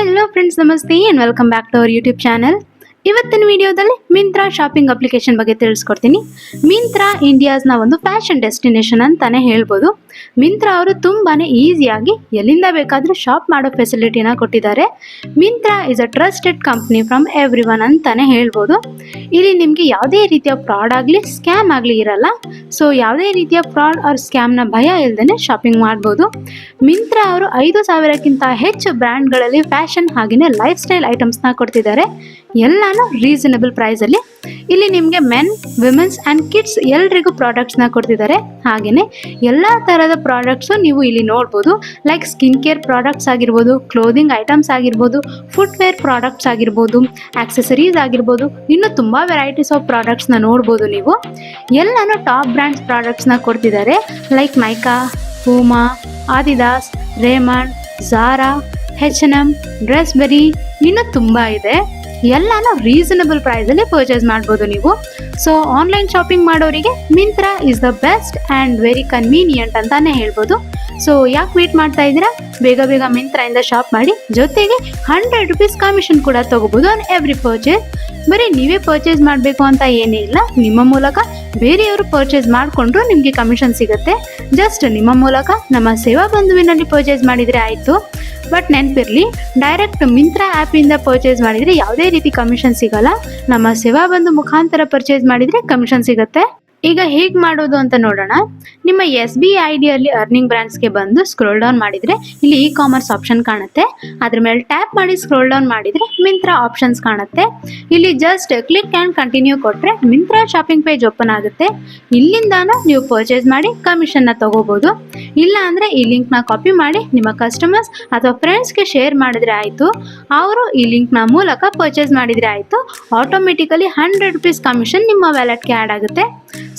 Hello friends, ನಮಸ್ತೆ and welcome back to our YouTube channel. ಇವತ್ತಿನ ವಿಡಿಯೋದಲ್ಲಿ ಮಿಂತ್ರಾ ಶಾಪಿಂಗ್ ಅಪ್ಲಿಕೇಶನ್ ಬಗ್ಗೆ ತಿಳಿಸ್ಕೊಡ್ತೀನಿ. ಮಿಂತ್ರಾ ಇಂಡಿಯಾಸ್ನ ಒಂದು ಫ್ಯಾಷನ್ ಡೆಸ್ಟಿನೇಷನ್ ಅಂತಾನೆ ಹೇಳ್ಬೋದು. ಮಿಂತ್ರಾ ಅವರು ತುಂಬಾನೇ ಈಸಿಯಾಗಿ ಎಲ್ಲಿಂದ ಬೇಕಾದರೂ ಶಾಪ್ ಮಾಡೋ ಫೆಸಿಲಿಟಿನ ಕೊಟ್ಟಿದ್ದಾರೆ. Myntra is a trusted company from every one ಅಂತಾನೆ ಹೇಳ್ಬೋದು. ಇಲ್ಲಿ ನಿಮಗೆ ಯಾವುದೇ ರೀತಿಯ ಫ್ರಾಡ್ ಆಗಲಿ ಸ್ಕ್ಯಾಮ್ ಆಗಲಿ ಇರಲ್ಲ. ಸೊ ಯಾವುದೇ ರೀತಿಯ ಫ್ರಾಡ್ ಆರ್ ಸ್ಕ್ಯಾಮ್ನ ಭಯ ಇಲ್ಲದೇ ಶಾಪಿಂಗ್ ಮಾಡ್ಬೋದು. ಮಿಂತ್ರಾ ಅವರು 5,000ಕ್ಕಿಂತ ಹೆಚ್ಚು ಬ್ರ್ಯಾಂಡ್ಗಳಲ್ಲಿ ಫ್ಯಾಷನ್ ಹಾಗೆಯೇ ಲೈಫ್ ಸ್ಟೈಲ್ ಐಟಮ್ಸ್ನ ಕೊಡ್ತಿದ್ದಾರೆ. ಎಲ್ಲಾನು ರೀಸನಬಲ್ ಪ್ರೈಸಲ್ಲಿ. ಇಲ್ಲಿ ನಿಮಗೆ ಮೆನ್, ವಿಮೆನ್ಸ್ ಆ್ಯಂಡ್ ಕಿಡ್ಸ್ ಎಲ್ರಿಗೂ ಪ್ರಾಡಕ್ಟ್ಸ್ನ ಕೊಡ್ತಿದ್ದಾರೆ. ಹಾಗೆಯೇ ಎಲ್ಲ ಥರದ ಪ್ರಾಡಕ್ಟ್ಸು ನೀವು ಇಲ್ಲಿ ನೋಡ್ಬೋದು. ಲೈಕ್ ಸ್ಕಿನ್ ಕೇರ್ ಪ್ರಾಡಕ್ಟ್ಸ್ ಆಗಿರ್ಬೋದು, ಕ್ಲೋದಿಂಗ್ ಐಟಮ್ಸ್ ಆಗಿರ್ಬೋದು, ಫುಟ್ವೇರ್ ಪ್ರಾಡಕ್ಟ್ಸ್ ಆಗಿರ್ಬೋದು, ಆಕ್ಸೆಸರೀಸ್ ಆಗಿರ್ಬೋದು, ಇನ್ನೂ ತುಂಬ ವೆರೈಟೀಸ್ ಆಫ್ ಪ್ರಾಡಕ್ಟ್ಸ್ನ ನೋಡ್ಬೋದು ನೀವು. ಎಲ್ಲನೂ ಟಾಪ್ ಬ್ರ್ಯಾಂಡ್ಸ್ ಪ್ರಾಡಕ್ಟ್ಸ್ನ ಕೊಡ್ತಿದ್ದಾರೆ. Like Nykaa, Puma, Adidas, Raymond, Zara, H&M, ಡ್ರೆಸ್ಬೆರಿ, ಇನ್ನೂ ತುಂಬ ಇದೆ. ಎಲ್ಲಾನು ರೀಸನಬಲ್ ಪ್ರೈಸಲ್ಲಿ ಪರ್ಚೇಸ್ ಮಾಡ್ಬೋದು ನೀವು. ಸೊ ಆನ್ಲೈನ್ ಶಾಪಿಂಗ್ ಮಾಡೋರಿಗೆ Myntra is the best and very convenient ಅಂತಾನೆ ಹೇಳ್ಬೋದು. ಸೊ ಯಾಕೆ ವೇಟ್ ಮಾಡ್ತಾ ಇದ್ದೀರಾ? ಬೇಗ ಬೇಗ ಮಿಂತ್ರಾಯಿಂದ ಶಾಪ್ ಮಾಡಿ. ಜೊತೆಗೆ 100 ರೂಪೀಸ್ ಕಮಿಷನ್ ಕೂಡ ತಗೋಬೋದು ಆನ್ ಎವ್ರಿ ಪರ್ಚೇಸ್. ಬರೀ ನೀವೇ ಪರ್ಚೇಸ್ ಮಾಡಬೇಕು ಅಂತ ಏನೇ ಇಲ್ಲ, ನಿಮ್ಮ ಮೂಲಕ ಬೇರೆಯವರು ಪರ್ಚೇಸ್ ಮಾಡಿಕೊಂಡ್ರು ನಿಮಗೆ ಕಮಿಷನ್ ಸಿಗುತ್ತೆ. ಜಸ್ಟ್ ನಿಮ್ಮ ಮೂಲಕ ನಮ್ಮ ಸೇವಾ ಬಂಧುವಿನಲ್ಲಿ ಪರ್ಚೇಸ್ ಮಾಡಿದರೆ ಆಯಿತು. ಬಟ್ ನೆನಪಿರಲಿ, ಡೈರೆಕ್ಟ್ ಮಿಂತ್ರಾ ಆ್ಯಪಿಂದ ಪರ್ಚೇಸ್ ಮಾಡಿದರೆ ಯಾವುದೇ ರೀತಿ ಕಮಿಷನ್ ಸಿಗಲ್ಲ. ನಮ್ಮ ಸೇವಾ ಬಂಧು ಮುಖಾಂತರ ಪರ್ಚೇಸ್ ಮಾಡಿದರೆ ಕಮಿಷನ್ ಸಿಗುತ್ತೆ. ಈಗ ಹೇಗೆ ಮಾಡೋದು ಅಂತ ನೋಡೋಣ. ನಿಮ್ಮ SBI ಐಡಿಯಲ್ಲಿ ಅರ್ನಿಂಗ್ ಬ್ರ್ಯಾಂಡ್ಸ್ಗೆ ಬಂದು ಸ್ಕ್ರೋಲ್ ಡೌನ್ ಮಾಡಿದರೆ ಇಲ್ಲಿ ಇ ಕಾಮರ್ಸ್ ಆಪ್ಷನ್ ಕಾಣುತ್ತೆ. ಅದ್ರ ಮೇಲೆ ಟ್ಯಾಪ್ ಮಾಡಿ ಸ್ಕ್ರೋಲ್ ಡೌನ್ ಮಾಡಿದರೆ ಮಿಂತ್ರಾ ಆಪ್ಷನ್ಸ್ ಕಾಣುತ್ತೆ. ಇಲ್ಲಿ ಜಸ್ಟ್ ಕ್ಲಿಕ್ ಆ್ಯಂಡ್ ಕಂಟಿನ್ಯೂ ಕೊಟ್ಟರೆ ಮಿಂತ್ರಾ ಶಾಪಿಂಗ್ ಪೇಜ್ ಓಪನ್ ಆಗುತ್ತೆ. ಇಲ್ಲಿಂದಾನು ನೀವು ಪರ್ಚೇಸ್ ಮಾಡಿ ಕಮಿಷನ್ನ ತಗೋಬೋದು. ಇಲ್ಲ ಅಂದರೆ ಈ ಲಿಂಕ್ನ ಕಾಪಿ ಮಾಡಿ ನಿಮ್ಮ ಕಸ್ಟಮರ್ಸ್ ಅಥವಾ ಫ್ರೆಂಡ್ಸ್ಗೆ ಶೇರ್ ಮಾಡಿದ್ರೆ ಆಯಿತು. ಅವರು ಈ ಲಿಂಕ್ನ ಮೂಲಕ ಪರ್ಚೇಸ್ ಮಾಡಿದರೆ ಆಯಿತು. ಆಟೋಮೆಟಿಕಲಿ 100 ರೂಪೀಸ್ ಕಮಿಷನ್ ನಿಮ್ಮ ವ್ಯಾಲೆಟ್ಗೆ ಆ್ಯಡ್ ಆಗುತ್ತೆ.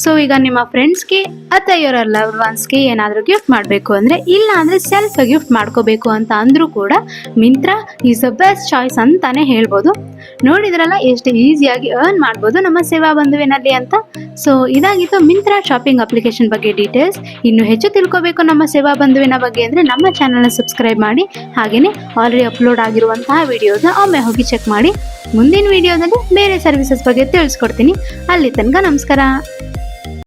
ಸೊ ಈಗ ನಿಮ್ಮ ಫ್ರೆಂಡ್ಸ್ಗೆ ಅಥವಾ ಇವರ ಲವ್ಡ್ ಒನ್ಸ್ಗೆ ಏನಾದರೂ ಗಿಫ್ಟ್ ಮಾಡಬೇಕು ಅಂದರೆ, ಇಲ್ಲ ಅಂದರೆ ಸೆಲ್ಫ್ ಗಿಫ್ಟ್ ಮಾಡ್ಕೋಬೇಕು ಅಂತ ಅಂದರೂ ಕೂಡ Myntra is the best choice ಅಂತಾನೆ ಹೇಳ್ಬೋದು. ನೋಡಿದ್ರಲ್ಲ ಎಷ್ಟು ಈಸಿಯಾಗಿ ಅರ್ನ್ ಮಾಡ್ಬೋದು ನಮ್ಮ ಸೇವಾ ಬಂಧುವಿನಲ್ಲಿ ಅಂತ. ಸೊ ಇದಾಗಿತ್ತು ಮಿಂತ್ರಾ ಶಾಪಿಂಗ್ ಅಪ್ಲಿಕೇಶನ್ ಬಗ್ಗೆ ಡೀಟೇಲ್ಸ್. ಇನ್ನು ಹೆಚ್ಚು ತಿಳ್ಕೋಬೇಕು ನಮ್ಮ ಸೇವಾ ಬಂಧುವಿನ ಬಗ್ಗೆ ಅಂದರೆ ನಮ್ಮ ಚಾನಲ್ನ ಸಬ್ಸ್ಕ್ರೈಬ್ ಮಾಡಿ. ಹಾಗೆಯೇ ಆಲ್ರೆಡಿ ಅಪ್ಲೋಡ್ ಆಗಿರುವಂತಹ ವಿಡಿಯೋಸ್ನ ಒಮ್ಮೆ ಹೋಗಿ ಚೆಕ್ ಮಾಡಿ. ಮುಂದಿನ ವಿಡಿಯೋದಲ್ಲಿ ಬೇರೆ ಸರ್ವಿಸಸ್ ಬಗ್ಗೆ ತಿಳಿಸ್ಕೊಡ್ತೀನಿ. ಅಲ್ಲಿ ತನಕ ನಮಸ್ಕಾರ.